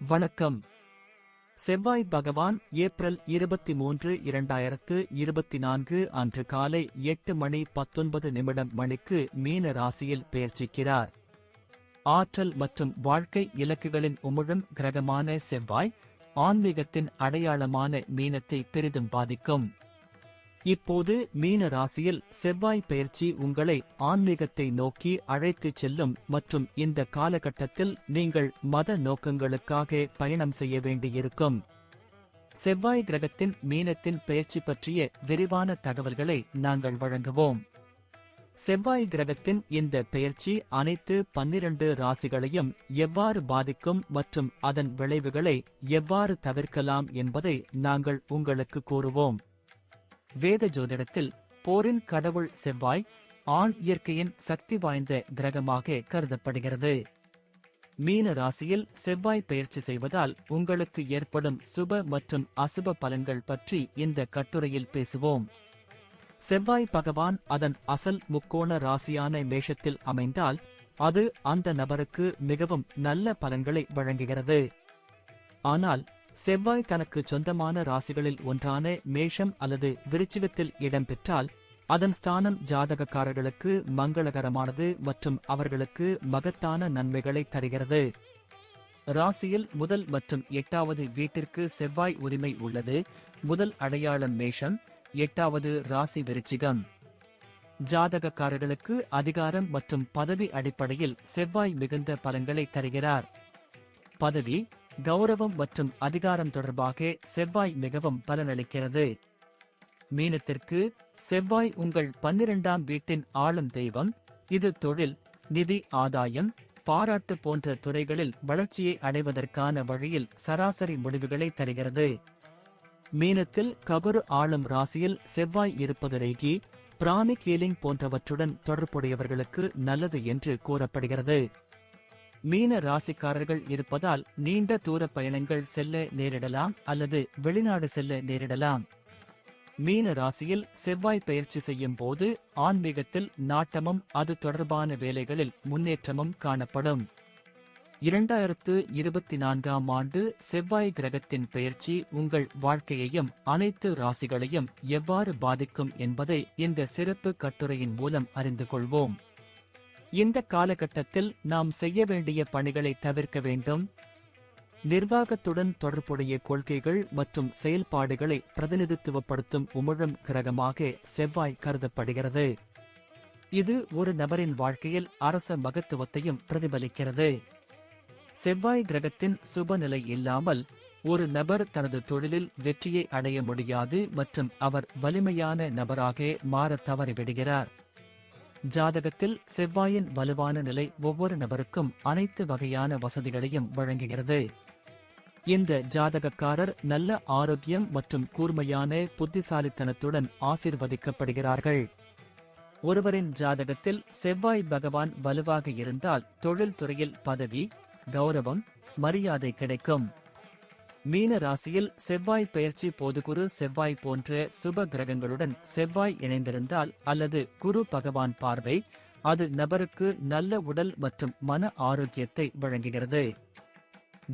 வணக்கம். செவ்வாய் பகவான் ஏப்ரல் 23, 2024 அன்று காலை 8:19 மணிக்கு மீன ராசியில் பெயர்ச்சிக்கிறார். ஆற்றல் மற்றும் வாழ்க்கை இலக்குகளின் உமிழும் கிரகமான செவ்வாய், ஆன்மீகத்தின் அடையாளமான மீனத்தை பெரிதும் பாதிக்கும். இப்போது மீன ராசியில் செவ்வாய் பெயர்ச்சி உங்களை ஆன்மீகத்தை நோக்கி அழைத்துச் செல்லும் மற்றும் இந்த காலகட்டத்தில் நீங்கள் மத நோக்கங்களுக்காக பயணம் செய்ய வேண்டியிருக்கும். செவ்வாய் கிரகத்தின் மீனத்தின் பெயர்ச்சி பற்றிய விரிவான தகவல்களை நாங்கள் வழங்குவோம். செவ்வாய் கிரகத்தின் இந்த பெயர்ச்சி அனைத்து 12 ராசிகளையும் எவ்வாறு பாதிக்கும் மற்றும் அதன் விளைவுகளை எவ்வாறு தவிர்க்கலாம் என்பதை நாங்கள் உங்களுக்கு கூறுவோம். வேத ஜோதிடத்தில் போரின் கடவுள் செவ்வாய் ஆண் இயற்கையின் சக்தி வாய்ந்த கிரகமாக கருதப்படுகிறது. மீன ராசியில் செவ்வாய் பெயர்ச்சி செய்வதால் உங்களுக்கு ஏற்படும் சுப மற்றும் அசுப பலன்கள் பற்றி இந்த கட்டுரையில் பேசுவோம். செவ்வாய் பகவான் அதன் அசல் முக்கோண ராசியான மேஷத்தில் அமைந்தால் அது அந்த நபருக்கு மிகவும் நல்ல பலன்களை வழங்குகிறது. ஆனால் செவ்வாய் தனக்கு சொந்தமான ராசிகளில் ஒன்றான மேஷம் அல்லது விருச்சிகத்தில் இடம்பெற்றால் அதன் ஸ்தானம் ஜாதகக்காரர்களுக்கு மங்களகரமானது மற்றும் அவர்களுக்கு மகத்தான நன்மைகளை தருகிறது. ராசியில் முதல் மற்றும் 8வது வீட்டிற்கு செவ்வாய் உரிமை உள்ளது. முதல் அடையாளம் மேஷம், 8வது ராசி விருச்சிகம். ஜாதகக்காரர்களுக்கு அதிகாரம் மற்றும் பதவி அடிப்படையில் செவ்வாய் மிகுந்த பலன்களை தருகிறார். பதவி, கௌரவம் மற்றும் அதிகாரம் தொடர்பாக செவ்வாய் மிகவும் பலனளிக்கிறது. மீனத்திற்கு செவ்வாய் உங்கள் 12ஆம் வீட்டின் ஆளும் தெய்வம். இது தொழில், நிதி, ஆதாயம், பாராட்டு போன்ற துறைகளில் வளர்ச்சியை அடைவதற்கான வழியில் சராசரி முடிவுகளை தருகிறது. மீனத்தில் ககுரு ஆளும் ராசியில் செவ்வாய் இருப்பது ரேகி, பிராணிக் ஹீலிங் போன்றவற்றுடன் தொடர்புடையவர்களுக்கு நல்லது என்று கூறப்படுகிறது. மீன ராசிக்காரர்கள் இருப்பதால் நீண்ட தூர பயணங்கள் செல்ல நேரிடலாம் அல்லது வெளிநாடு செல்ல நேரிடலாம். மீன ராசியில் செவ்வாய் பெயர்ச்சி செய்யும் போது ஆன்மீகத்தில் நாட்டமும் அது தொடர்பான வேலைகளில் முன்னேற்றமும் காணப்படும். 2024ஆம் ஆண்டு செவ்வாய் கிரகத்தின் பெயர்ச்சி உங்கள் வாழ்க்கையையும் அனைத்து ராசிகளையும் எவ்வாறு பாதிக்கும் என்பதை இந்த சிறப்பு கட்டுரையின் மூலம் அறிந்து கொள்வோம். இந்த காலகட்டத்தில் நாம் செய்ய வேண்டிய பணிகளை தவிர்க்க வேண்டும். நிர்வாகத்துடன் தொடர்புடைய கொள்கைகள் மற்றும் செயல்பாடுகளை பிரதிநிதித்துவப்படுத்தும் உமிழும் கிரகமாக செவ்வாய் கருதப்படுகிறது. இது ஒரு நபரின் வாழ்க்கையில் அரச மகத்துவத்தையும் பிரதிபலிக்கிறது. செவ்வாய் கிரகத்தின் சுபநிலை இல்லாமல் ஒரு நபர் தனது தொழிலில் வெற்றியை அடைய முடியாது மற்றும் அவர் வலிமையான நபராக மாற தவறிவிடுகிறார். ஜாதகத்தில் செவ்வாயின் வலுவான நிலை ஒவ்வொரு நபருக்கும் அனைத்து வகையான வசதிகளையும் வழங்குகிறது. இந்த ஜாதகக்காரர் நல்ல ஆரோக்கியம் மற்றும் கூர்மையான புத்திசாலித்தனத்துடன் ஆசீர்வதிக்கப்படுகிறார்கள். ஒருவரின் ஜாதகத்தில் செவ்வாய் பகவான் வலுவாக இருந்தால் தொழில் துறையில் பதவி, கௌரவம், மரியாதை கிடைக்கும். மீன ராசியில் செவ்வாய் பெயர்ச்சி போது குரு செவ்வாய் போன்ற சுப கிரகங்களுடன் செவ்வாய் இணைந்திருந்தால் அல்லது குரு பகவான் பார்வை, அது நபருக்கு நல்ல உடல் மற்றும் மன ஆரோக்கியத்தை வழங்குகிறது.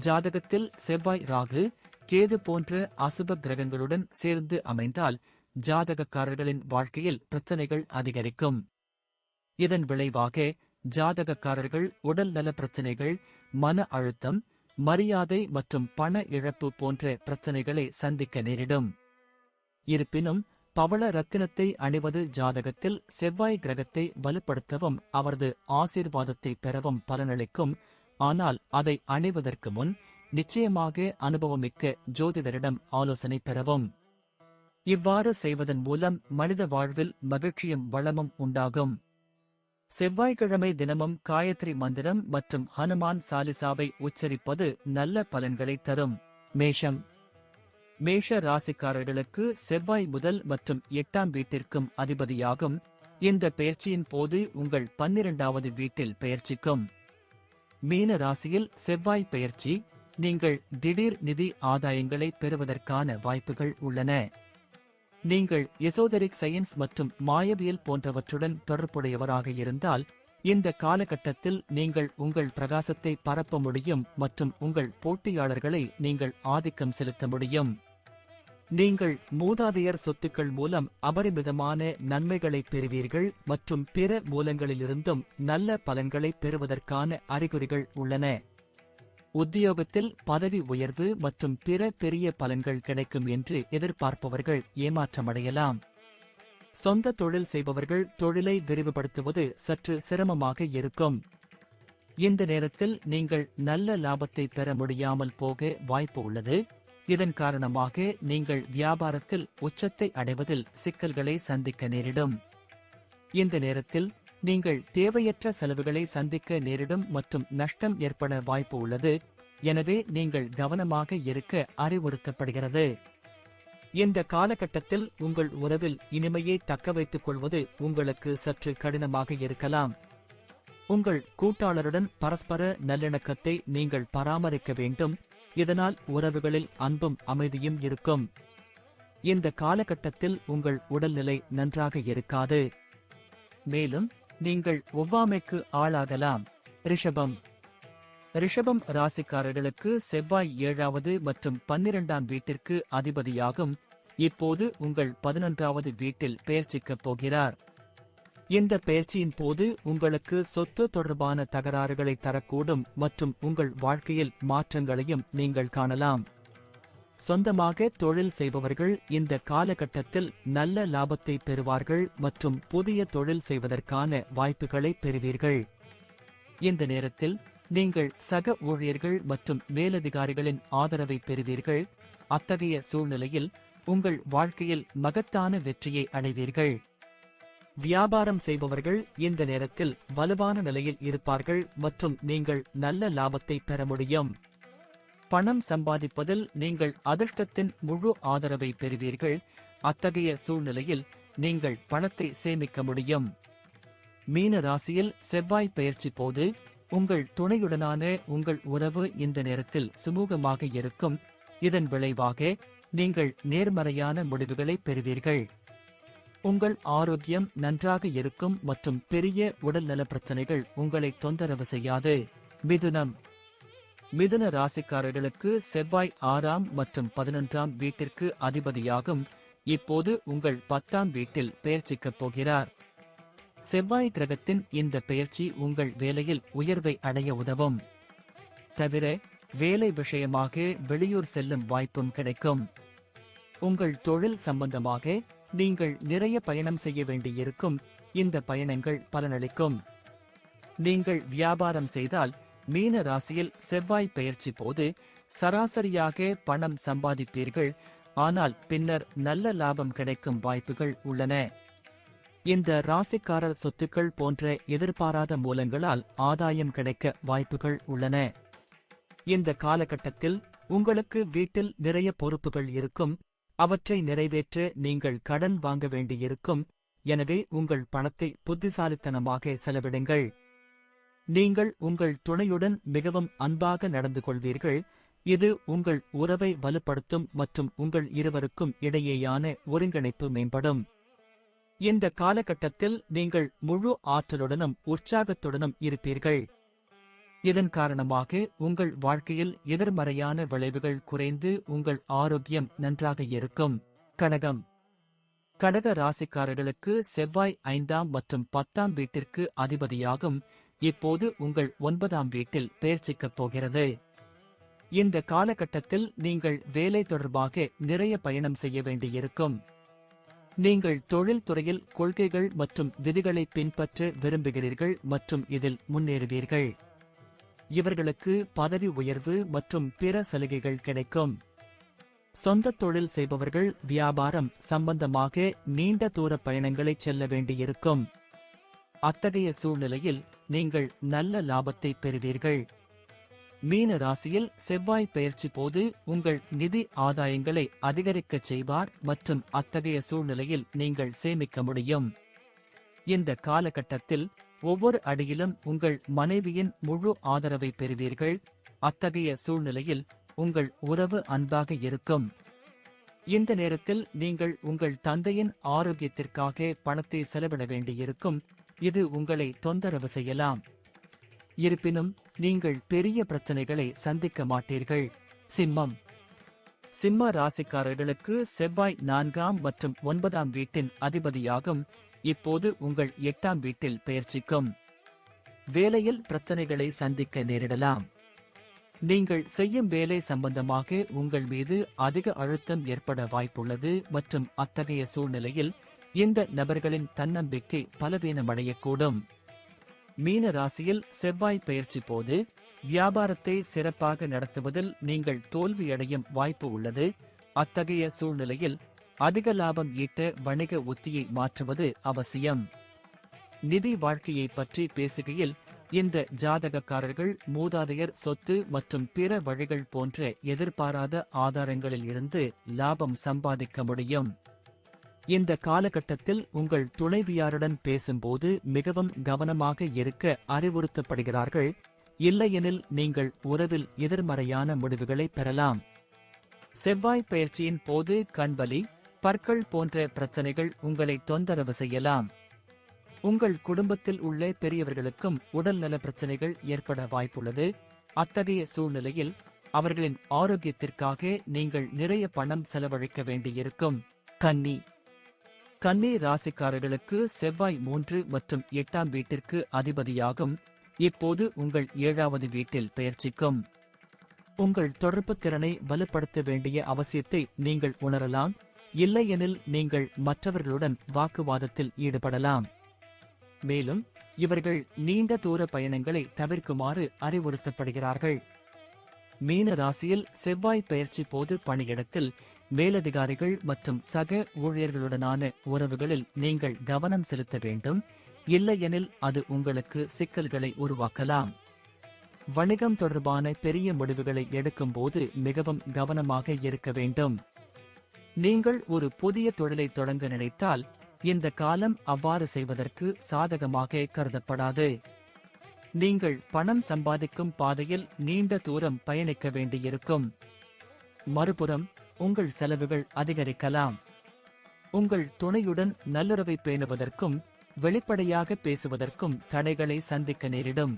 ஜாதகத்தில் செவ்வாய் ராகு, கேது போன்ற அசுப கிரகங்களுடன் சேர்ந்து அமைந்தால் ஜாதகக்காரர்களின் வாழ்க்கையில் பிரச்சனைகள் அதிகரிக்கும். இதன் விளைவாக ஜாதகக்காரர்கள் உடல் நல பிரச்சனைகள், மன அழுத்தம், மரியாதை மற்றும் பண இழப்பு போன்ற பிரச்சனைகளை சந்திக்க நேரிடும். இருப்பினும் பவள ரத்தினத்தை அணிவது ஜாதகத்தில் செவ்வாய் கிரகத்தை வலுப்படுத்தவும் அவரது ஆசீர்வாதத்தை பெறவும் பலனளிக்கும். ஆனால் அதை அணிவதற்கு முன் நிச்சயமாக அனுபவமிக்க ஜோதிடரிடம் ஆலோசனை பெறவும். இவ்வாறு செய்வதன் மூலம் மனித வாழ்வில் மகிழ்ச்சியும் வளமும் உண்டாகும். செவ்வாய்க்கிழமை தினமும் காயத்ரி மந்திரம் மற்றும் ஹனுமான் சாலிசாவை உச்சரிப்பது நல்ல பலன்களை தரும். மேஷம். மேஷ ராசிக்காரர்களுக்கு செவ்வாய் முதல் மற்றும் 8ஆம் வீட்டிற்கும் அதிபதியாகும். இந்த பெயர்ச்சியின் போது உங்கள் 12வது வீட்டில் பெயர்ச்சிக்கும். மீன ராசியில் செவ்வாய் பெயர்ச்சி, நீங்கள் திடீர் நிதி ஆதாயங்களை பெறுவதற்கான வாய்ப்புகள் உள்ளன. நீங்கள் எசோதெரிக் சயின்ஸ் மற்றும் மாயவியல் போன்றவற்றுடன் தொடர்புடையவராக இருந்தால் இந்த காலகட்டத்தில் நீங்கள் உங்கள் பிரகாசத்தை பரப்ப முடியும் மற்றும் உங்கள் போட்டியாளர்களை நீங்கள் ஆதிக்கம் செலுத்த முடியும். நீங்கள் மூதாதையர் சொத்துக்கள் மூலம் அபரிமிதமான நன்மைகளை பெறுவீர்கள் மற்றும் பிற மூலங்களிலிருந்தும் நல்ல பலன்களை பெறுவதற்கான அறிகுறிகள் உள்ளன. உத்தியோகத்தில் பதவி உயர்வு மற்றும் பிற பெரிய பலன்கள் கிடைக்கும் என்று எதிர்பார்ப்பவர்கள் ஏமாற்றமடையலாம். சொந்த தொழில் செய்பவர்கள் தொழிலை விரிவுபடுத்துவது சற்று சிரமமாக இருக்கும். இந்த நேரத்தில் நீங்கள் நல்ல லாபத்தை பெற முடியாமல் போக வாய்ப்பு உள்ளது. இதன் காரணமாக நீங்கள் வியாபாரத்தில் உச்சத்தை அடைவதில் சிக்கல்களை சந்திக்க நேரிடும். இந்த நேரத்தில் நீங்கள் தேவையற்ற செலவுகளை சந்திக்க நேரிடும் மற்றும் நஷ்டம் ஏற்பட வாய்ப்பு உள்ளது. எனவே நீங்கள் கவனமாக இருக்க அறிவுறுத்தப்படுகிறது. இந்த காலகட்டத்தில் உங்கள் உறவில் இனிமையை தக்க வைத்துக் கொள்வது உங்களுக்கு சற்று கடினமாக இருக்கலாம். உங்கள் கூட்டாளருடன் பரஸ்பர நல்லிணக்கத்தை நீங்கள் பராமரிக்க வேண்டும். இதனால் உறவுகளில் அன்பும் அமைதியும் இருக்கும். இந்த காலகட்டத்தில் உங்கள் உடல்நிலை நன்றாக இருக்காது. மேலும் நீங்கள் ஒவ்வாமைக்கு ஆளாகலாம். ரிஷபம் ராசிக்காரர்களுக்கு செவ்வாய் 7வது மற்றும் 12ஆம் வீட்டிற்கு அதிபதியாகும். இப்போது உங்கள் 11வது வீட்டில் பெயர்ச்சிக்கப் போகிறார். இந்த பெயர்ச்சியின் போது உங்களுக்கு சொத்து தொடர்பான தகராறுகளை தரக்கூடும் மற்றும் உங்கள் வாழ்க்கையில் மாற்றங்களையும் நீங்கள் காணலாம். சொந்தமாக தொழில் செய்பவர்கள் இந்த காலகட்டத்தில் நல்ல லாபத்தை பெறுவார்கள் மற்றும் புதிய தொழில் செய்வதற்கான வாய்ப்புகளை பெறுவீர்கள். இந்த நேரத்தில் நீங்கள் சக ஊழியர்கள் மற்றும் மேலதிகாரிகளின் ஆதரவை பெறுவீர்கள். அத்தகைய சூழ்நிலையில் உங்கள் வாழ்க்கையில் மகத்தான வெற்றியை அடைவீர்கள். வியாபாரம் செய்பவர்கள் இந்த நேரத்தில் வலுவான நிலையில் இருப்பார்கள் மற்றும் நீங்கள் நல்ல லாபத்தை பெற முடியும். பணம் சம்பாதிப்பதில் நீங்கள் அதிர்ஷ்டத்தின் முழு ஆதரவை பெறுவீர்கள். அத்தகைய சூழ்நிலையில் நீங்கள் பணத்தை சேமிக்க முடியும். மீன ராசியில் செவ்வாய் பெயர்ச்சி போது உங்கள் துணையுடனான உங்கள் உறவு இந்த நேரத்தில் சுமூகமாக இருக்கும். இதன் விளைவாக நீங்கள் நேர்மறையான முடிவுகளை பெறுவீர்கள். உங்கள் ஆரோக்கியம் நன்றாக இருக்கும் மற்றும் பெரிய உடல்நல பிரச்சனைகள் உங்களை தொந்தரவு செய்யாது. மிதுன ராசிக்காரர்களுக்கு செவ்வாய் 6ஆம் மற்றும் 11ஆம் வீட்டிற்கு அதிபதியாகும். இப்போது உங்கள் 10ஆம் வீட்டில் பெயர்ச்சிக்கப் போகிறார். செவ்வாய் கிரகத்தின் இந்த பெயர்ச்சி உங்கள் வேலையில் உயர்வை அடைய உதவும். தவிர வேலை விஷயமாக வெளியூர் செல்லும் வாய்ப்பும் கிடைக்கும். உங்கள் தொழில் சம்பந்தமாக நீங்கள் நிறைய பயணம் செய்ய வேண்டியிருக்கும். இந்த பயணங்கள் பலனளிக்கும். நீங்கள் வியாபாரம் செய்தால் மீன ராசியில் செவ்வாய் பெயர்ச்சி போது சராசரியாக பணம் சம்பாதிப்பீர்கள். ஆனால் பின்னர் நல்ல லாபம் கிடைக்கும் வாய்ப்புகள் உள்ளன. இந்த ராசிக்காரர் சொத்துக்கள் போன்ற எதிர்பாராத மூலங்களால் ஆதாயம் கிடைக்க வாய்ப்புகள் உள்ளன. இந்த காலகட்டத்தில் உங்களுக்கு வீட்டில் நிறைய பொறுப்புகள் இருக்கும். அவற்றை நிறைவேற்ற நீங்கள் கடன் வாங்க வேண்டியிருக்கும். எனவே உங்கள் பணத்தை புத்திசாலித்தனமாக செலவிடுங்கள். நீங்கள் உங்கள் துணையுடன் மிகவும் அன்பாக நடந்து கொள்வீர்கள். இது உங்கள் உறவை வலுப்படுத்தும் மற்றும் உங்கள் இருவருக்கும் இடையேயான ஒருங்கிணைப்பு மேம்படும். இந்த காலகட்டத்தில் நீங்கள் முழு ஆற்றலுடனும் உற்சாகத்துடனும் இருப்பீர்கள். இதன் காரணமாக உங்கள் வாழ்க்கையில் எதிர்மறையான விளைவுகள் குறைந்து உங்கள் ஆரோக்கியம் நன்றாக இருக்கும். கடக ராசிக்காரர்களுக்கு செவ்வாய் 5ஆம் மற்றும் 10ஆம் வீட்டிற்கு அதிபதியாகும். இப்போது உங்கள் 9ஆம் வீட்டில் பெயர்ச்சிக்கப் போகிறது. இந்த காலகட்டத்தில் நீங்கள் வேலை தொடர்பாக நிறைய பயணம் செய்ய வேண்டியிருக்கும். நீங்கள் தொழில்துறையில் கொள்கைகள் மற்றும் விதிகளை பின்பற்ற விரும்புகிறீர்கள் மற்றும் இதில் முன்னேறுவீர்கள். இவர்களுக்கு பதவி உயர்வு மற்றும் பிற சலுகைகள் கிடைக்கும். சொந்த தொழில் செய்பவர்கள் வியாபாரம் சம்பந்தமாக நீண்ட தூர பயணங்களை செல்ல வேண்டியிருக்கும். அத்தகைய சூழ்நிலையில் நீங்கள் நல்ல லாபத்தை பெறுவீர்கள். மீன ராசியில் செவ்வாய் பெயர்ச்சி போது உங்கள் நிதி ஆதாயங்களை அதிகரிக்கச் செய்வார் மற்றும் அத்தகைய சூழ்நிலையில் நீங்கள் சேமிக்க முடியும். இந்த காலகட்டத்தில் ஒவ்வொரு அடியிலும் உங்கள் மனைவியின் முழு ஆதரவை பெறுவீர்கள். அத்தகைய சூழ்நிலையில் உங்கள் உறவு அன்பாக இருக்கும். இந்த நேரத்தில் நீங்கள் உங்கள் தந்தையின் ஆரோக்கியத்திற்காக பணத்தை செலவிட வேண்டியிருக்கும். இது உங்களை தொந்தரவு செய்யலாம். இருப்பினும் நீங்கள் பெரிய பிரச்சனைகளை சந்திக்க மாட்டீர்கள். சிம்மம். சிம்ம ராசிக்காரர்களுக்கு செவ்வாய் 4ஆம் மற்றும் 9ஆம் வீட்டின் அதிபதியாகும். இப்போது உங்கள் 8ஆம் வீட்டில் பெயர்ச்சிக்கும். வேலையில் பிரச்சனைகளை சந்திக்க நேரிடலாம். நீங்கள் செய்யும் வேலை சம்பந்தமாக உங்கள் மீது அதிக அழுத்தம் ஏற்பட வாய்ப்புள்ளது மற்றும் அத்தகைய சூழ்நிலையில் இந்த நபர்களின் தன்னம்பிக்கை பலவீனமடையக்கூடும். மீன ராசியில் செவ்வாய் பெயர்ச்சி போது வியாபாரத்தை சிறப்பாக நடத்துவதில் நீங்கள் தோல்வியடையும் வாய்ப்பு உள்ளது. அத்தகைய சூழ்நிலையில் அதிக லாபம் ஈட்ட வணிக உத்தியை மாற்றுவது அவசியம். நிதி வாழ்க்கையை பற்றி பேசுகையில் இந்த ஜாதகக்காரர்கள் மூதாதையர் சொத்து மற்றும் பிற வழிகள் போன்ற எதிர்பாராத ஆதாரங்களில் இருந்து லாபம் சம்பாதிக்க முடியும். இந்த காலகட்டத்தில் உங்கள் துணைவியாருடன் பேசும்போது மிகவும் கவனமாக இருக்க அறிவுறுத்தப்படுகிறார்கள். இல்லையெனில் நீங்கள் உறவில் எதிர்மறையான முடிவுகளை பெறலாம். செவ்வாய் பெயர்ச்சியின் போது கண்வலி, பற்கள் போன்ற பிரச்சனைகள் உங்களை தொந்தரவு செய்யலாம். உங்கள் குடும்பத்தில் உள்ள பெரியவர்களுக்கும் உடல்நல பிரச்சனைகள் ஏற்பட வாய்ப்புள்ளது. அத்தகைய சூழ்நிலையில் அவர்களின் ஆரோக்கியத்திற்காக நீங்கள் நிறைய பணம் செலவழிக்க வேண்டியிருக்கும். கன்னி. கன்னி ராசிக்காரர்களுக்கு செவ்வாய் 3 மற்றும் 8ஆம் வீட்டிற்கு அதிபதியாகும். இப்போது உங்கள் 7வது வீட்டில் பெயர்ச்சிக்கும். உங்கள் தொடர்பு திறனை வலுப்படுத்த வேண்டிய அவசியத்தை நீங்கள் உணரலாம். இல்லையெனில் நீங்கள் மற்றவர்களுடன் வாக்குவாதத்தில் ஈடுபடலாம். மேலும் இவர்கள் நீண்ட தூர பயணங்களை தவிர்க்குமாறு அறிவுறுத்தப்படுகிறார்கள். மீன ராசியில் செவ்வாய் பெயர்ச்சி போது பணியிடத்தில் மேலதிகாரிகள் மற்றும் சக ஊழியர்களுடனான உறவுகளில் நீங்கள் கவனம் செலுத்த வேண்டும். இல்லையெனில் அது உங்களுக்கு சிக்கல்களை உருவாக்கலாம். வணிகம் தொடர்பான பெரிய முடிவுகளை எடுக்கும்போது மிகவும் கவனமாக இருக்க வேண்டும். நீங்கள் ஒரு புதிய தொழிலை தொடங்க நினைத்தால் இந்த காலம் அவ்வாறு செய்வதற்கு சாதகமாக கருதப்படாது. நீங்கள் பணம் சம்பாதிக்கும் பாதையில் நீண்ட தூரம் பயணிக்க வேண்டியிருக்கும். மறுபுறம் உங்கள் செலவுகள் அதிகரிக்கலாம். உங்கள் துணையுடன் நல்லுறவை பேணுவதற்கும் வெளிப்படையாக பேசுவதற்கும் தடைகளை சந்திக்க நேரிடும்.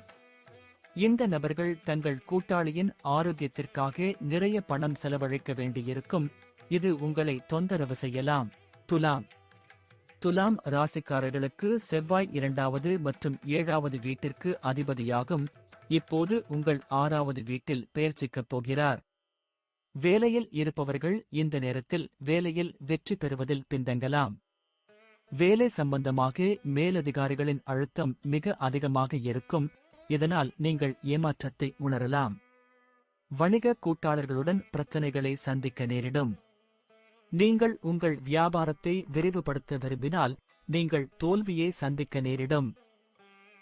இந்த நபர்கள் தங்கள் கூட்டாளியின் ஆரோக்கியத்திற்காக நிறைய பணம் செலவழிக்க வேண்டியிருக்கும். இது உங்களை தொந்தரவு செய்யலாம். துலாம். துலாம் ராசிக்காரர்களுக்கு செவ்வாய் 2வது மற்றும் 7வது வீட்டிற்கு அதிபதியாகும். இப்போது உங்கள் 6வது வீட்டில் பெயர்ச்சிக்கப் போகிறார். வேலையில் இருப்பவர்கள் இந்த நேரத்தில் வேலையில் வெற்றி பெறுவதில் பின்தங்கலாம். வேலை சம்பந்தமாக மேலதிகாரிகளின் அழுத்தம் மிக அதிகமாக இருக்கும். இதனால் நீங்கள் ஏமாற்றத்தை உணரலாம். வணிக கூட்டாளர்களுடன் பிரச்சனைகளை சந்திக்க நேரிடும். நீங்கள் உங்கள் வியாபாரத்தை விரிவுபடுத்த விரும்பினால் நீங்கள் தோல்வியை சந்திக்க நேரிடும்.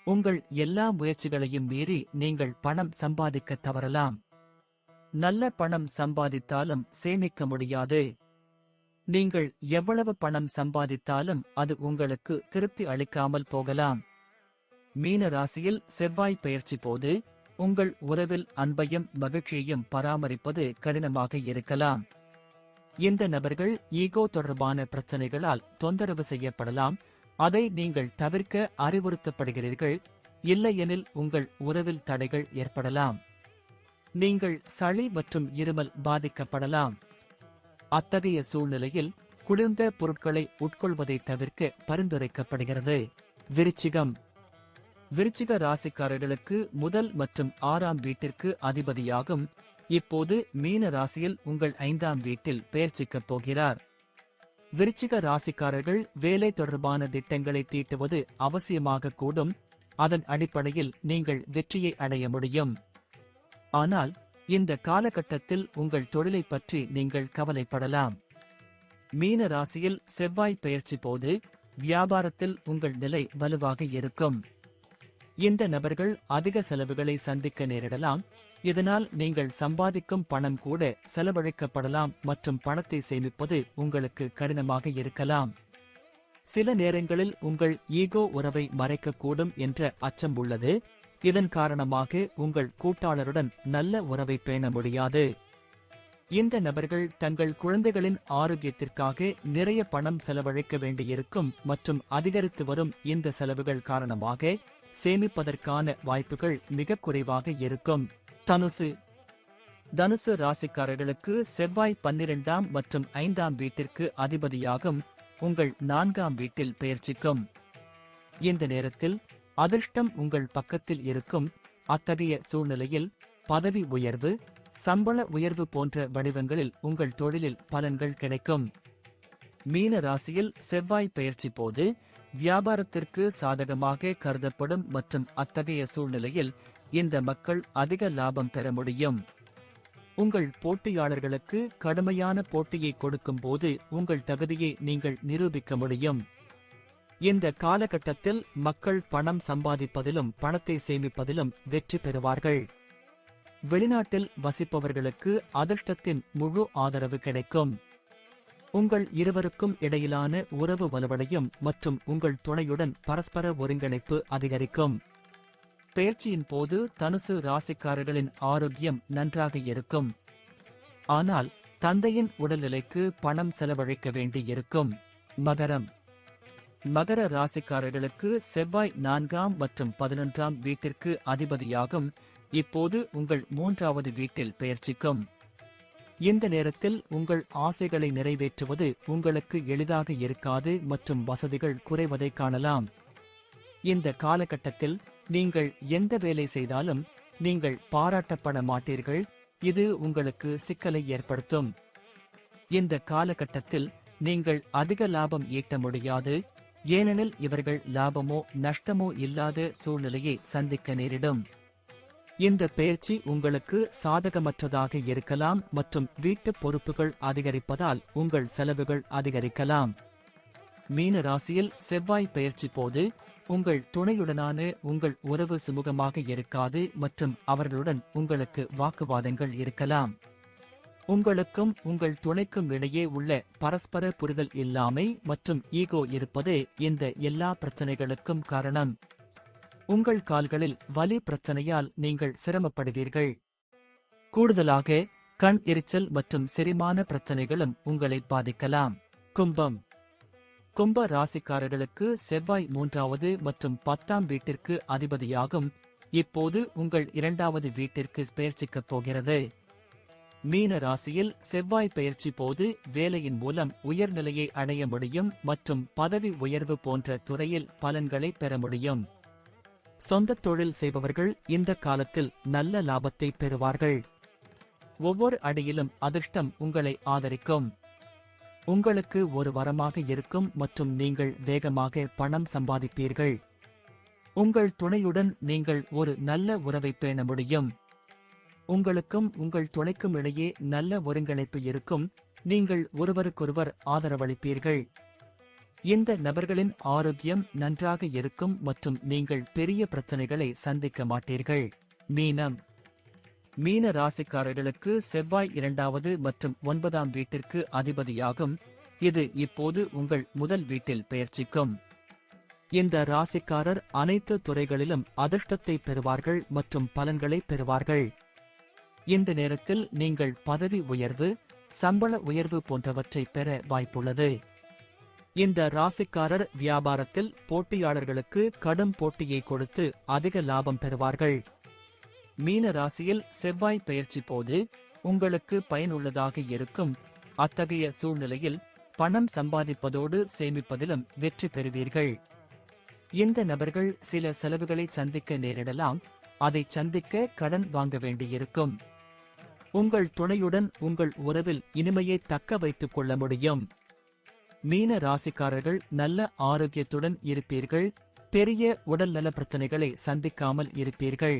உங்கள் எல்லா முயற்சிகளையும் மீறி நீங்கள் பணம் சம்பாதிக்க தவறலாம். நல்ல பணம் சம்பாதித்தாலும் சேமிக்க முடியாது. நீங்கள் எவ்வளவு பணம் சம்பாதித்தாலும் அது உங்களுக்கு திருப்தி அளிக்காமல் போகலாம். மீன ராசியில் செவ்வாய் பெயர்ச்சி போது உங்கள் உறவில் அன்பையும் மகிழ்ச்சியையும் பராமரிப்பது கடினமாக இருக்கலாம். இந்த நபர்கள் ஈகோ தொடர்பான பிரச்சனைகளால் தொந்தரவு செய்யப்படலாம். அதை நீங்கள் தவிர்க்க அறிவுறுத்தப்படுகிறீர்கள். இல்லையெனில் உங்கள் உறவில் தடைகள் ஏற்படலாம். நீங்கள் சளி மற்றும் இருமல் பாதிக்கப்படலாம். அத்தகைய சூழ்நிலையில் குளிர்ந்த பொருட்களை உட்கொள்வதை தவிர்க்க பரிந்துரைக்கப்படுகிறது. விருச்சிகம். விருச்சிக ராசிக்காரர்களுக்கு முதல் மற்றும் 6ஆம் வீட்டிற்கு அதிபதியாகும். இப்போது மீன ராசியில் உங்கள் 5ஆம் வீட்டில் பெயர்ச்சிக்கப் போகிறார். விருச்சிக ராசிக்காரர்கள் வேலை தொடர்பான திட்டங்களை தீட்டுவது அவசியமாக கூடும். அதன் அடிப்படையில் நீங்கள் வெற்றியை அடைய முடியும். ஆனால் இந்த காலகட்டத்தில் உங்கள் தொழிலை பற்றி நீங்கள் கவலைப்படலாம். மீன ராசியில் செவ்வாய் பெயர்ச்சி போது வியாபாரத்தில் உங்கள் நிலை வலுவாக இருக்கும். இந்த நபர்கள் அதிக செலவுகளை சந்திக்க நேரிடலாம். இதனால் நீங்கள் சம்பாதிக்கும் பணம் கூட செலவழிக்கப்படலாம் மற்றும் பணத்தை சேமிப்பது உங்களுக்கு கடினமாக இருக்கலாம். சில நேரங்களில் உங்கள் ஈகோ உறவை மறைக்கக்கூடும் என்ற அச்சம் உள்ளது. இதன் காரணமாக உங்கள் கூட்டாளருடன் நல்ல உறவை பேண முடியாது. இந்த நபர்கள் தங்கள் குழந்தைகளின் ஆரோக்கியத்திற்காக நிறைய பணம் செலவழிக்க வேண்டியிருக்கும் மற்றும் அதிகரித்து வரும் இந்த செலவுகள் காரணமாக சேமிப்பதற்கான வாய்ப்புகள் மிக குறைவாக இருக்கும். தனுசு ராசிக்காரர்களுக்கு செவ்வாய் 12ஆம் மற்றும் 5ஆம் வீட்டிற்கு அதிபதியாகும் உங்கள் 4ஆம் வீட்டில் பெயர்ச்சிக்கும். இந்த நேரத்தில் அதிர்ஷ்டம் உங்கள் பக்கத்தில் இருக்கும். அத்தகைய சூழ்நிலையில் பதவி உயர்வு, சம்பள உயர்வு போன்ற வடிவங்களில் உங்கள் தொழிலில் பலன்கள் கிடைக்கும். மீன ராசியில் செவ்வாய் பெயர்ச்சி போது வியாபாரத்திற்கு சாதகமாக கருதப்படும் மற்றும் அத்தகைய சூழ்நிலையில் இந்த மக்கள் அதிக லாபம் பெற முடியும். உங்கள் போட்டியாளர்களுக்கு கடுமையான போட்டியை கொடுக்கும் போது உங்கள் தகுதியை நீங்கள் நிரூபிக்க முடியும். இந்த காலகட்டத்தில் மக்கள் பணம் சம்பாதிப்பதிலும் பணத்தை சேமிப்பதிலும் வெற்றி பெறுவார்கள். வெளிநாட்டில் வசிப்பவர்களுக்கு அதிர்ஷ்டத்தின் முழு ஆதரவு கிடைக்கும். உங்கள் இருவருக்கும் இடையிலான உறவு வலுவடையும் மற்றும் உங்கள் துணையுடன் பரஸ்பர ஒருங்கிணைப்பு அதிகரிக்கும். பெயர்ச்சியின் போது தனுசு ராசிக்காரர்களின் ஆரோக்கியம் நன்றாக இருக்கும். ஆனால் தந்தையின் உடல்நிலைக்கு பணம் செலவழிக்க வேண்டியிருக்கும். மகர ராசிக்காரர்களுக்கு செவ்வாய் 4ஆம் மற்றும் 11ஆம் வீட்டிற்கு அதிபதியாகும். இப்போது உங்கள் 3ஆவது வீட்டில் பெயர்ச்சிக்கும். இந்த நேரத்தில் உங்கள் ஆசைகளை நிறைவேற்றுவது உங்களுக்கு எளிதாக இருக்காது மற்றும் வசதிகள் குறைவதை காணலாம். இந்த காலகட்டத்தில் நீங்கள் எந்த வேலை செய்தாலும் நீங்கள் பாராட்டப்பட மாட்டீர்கள். இது உங்களுக்கு சிக்கலை ஏற்படுத்தும். இந்த காலகட்டத்தில் நீங்கள் அதிக லாபம் ஈட்ட முடியாது, ஏனெனில் இவர்கள் லாபமோ நஷ்டமோ இல்லாத சூழ்நிலையை சந்திக்க நேரிடும். இந்த பெயர்ச்சி உங்களுக்கு சாதகமற்றதாக இருக்கலாம் மற்றும் வீட்டு பொறுப்புகள் அதிகரிப்பதால் உங்கள் செலவுகள் அதிகரிக்கலாம். மீன ராசியில் செவ்வாய் பெயர்ச்சி போது உங்கள் துணையுடனான உங்கள் உறவு சுமூகமாக இருக்காது மற்றும் அவர்களுடன் உங்களுக்கு வாக்குவாதங்கள் இருக்கலாம். உங்களுக்கும் உங்கள் துணைக்கும் இடையே உள்ள பரஸ்பர புரிதல் இல்லாமை மற்றும் ஈகோ இருப்பதே இந்த எல்லா பிரச்சனைகளுக்கும் காரணம். உங்கள் கால்களில் வலி பிரச்சனையால் நீங்கள் சிரமப்படுவீர்கள். கூடுதலாக கண் எரிச்சல் மற்றும் செரிமான பிரச்சனைகளும் உங்களை பாதிக்கலாம். கும்ப ராசிக்காரர்களுக்கு செவ்வாய் 3ஆவது மற்றும் 10ஆம் வீட்டிற்கு அதிபதியாகும். இப்போது உங்கள் 2ஆவது வீட்டிற்கு பெயர்ச்சிக்கப் போகிறது. மீன ராசியில் செவ்வாய் பெயர்ச்சி போது வேலையின் மூலம் உயர்நிலையை அடைய முடியும் மற்றும் பதவி உயர்வு போன்ற துறையில் பலன்களை பெற முடியும். சொந்த தொழில் செய்பவர்கள் இந்த காலத்தில் நல்ல லாபத்தை பெறுவார்கள். ஒவ்வொரு அடியிலும் அதிர்ஷ்டம் உங்களை ஆதரிக்கும். உங்களுக்கு ஒரு வரமாக இருக்கும் மற்றும் நீங்கள் வேகமாக பணம் சம்பாதிப்பீர்கள். உங்கள் துணையுடன் நீங்கள் ஒரு நல்ல உறவை பேண முடியும். உங்களுக்கும் உங்கள் துணைக்கும் இடையே நல்ல ஒருங்கிணைப்பு இருக்கும். நீங்கள் ஒருவருக்கொருவர் ஆதரவளிப்பீர்கள். இந்த நபர்களின் ஆரோக்கியம் நன்றாக இருக்கும் மற்றும் நீங்கள் பெரிய பிரச்சனைகளை சந்திக்க மாட்டீர்கள். மீன ராசிக்காரர்களுக்கு செவ்வாய் 2ஆவது மற்றும் 9ஆம் வீட்டிற்கு அதிபதியாகும். இது இப்போது உங்கள் முதல் வீட்டில் பெயர்ச்சிக்கும். இந்த ராசிக்காரர் அனைத்து துறைகளிலும் அதிர்ஷ்டத்தை பெறுவார்கள் மற்றும் பலன்களை பெறுவார்கள். இந்த நேரத்தில் நீங்கள் பதவி உயர்வு, சம்பள உயர்வு போன்றவற்றை பெற வாய்ப்புள்ளது. இந்த ராசிக்காரர் வியாபாரத்தில் போட்டியாளர்களுக்கு கடும் போட்டியை கொடுத்து அதிக லாபம் பெறுவார்கள். மீன ராசியில் செவ்வாய் பெயர்ச்சி போது உங்களுக்கு பயனுள்ளதாக இருக்கும். அத்தகைய சூழ்நிலையில் பணம் சம்பாதிப்பதோடு சேமிப்பதிலும் வெற்றி பெறுவீர்கள். இந்த நபர்கள் சில செலவுகளை சந்திக்க நேரிடலாம். அதை சந்திக்க கடன் வாங்க வேண்டியிருக்கும். உங்கள் துணையுடன் உங்கள் உறவில் இனிமையை தக்க வைத்துக் கொள்ள முடியும். மீன ராசிக்காரர்கள் நல்ல ஆரோக்கியத்துடன் இருப்பீர்கள். பெரிய உடல்நல பிரச்சனைகளை சந்திக்காமல் இருப்பீர்கள்.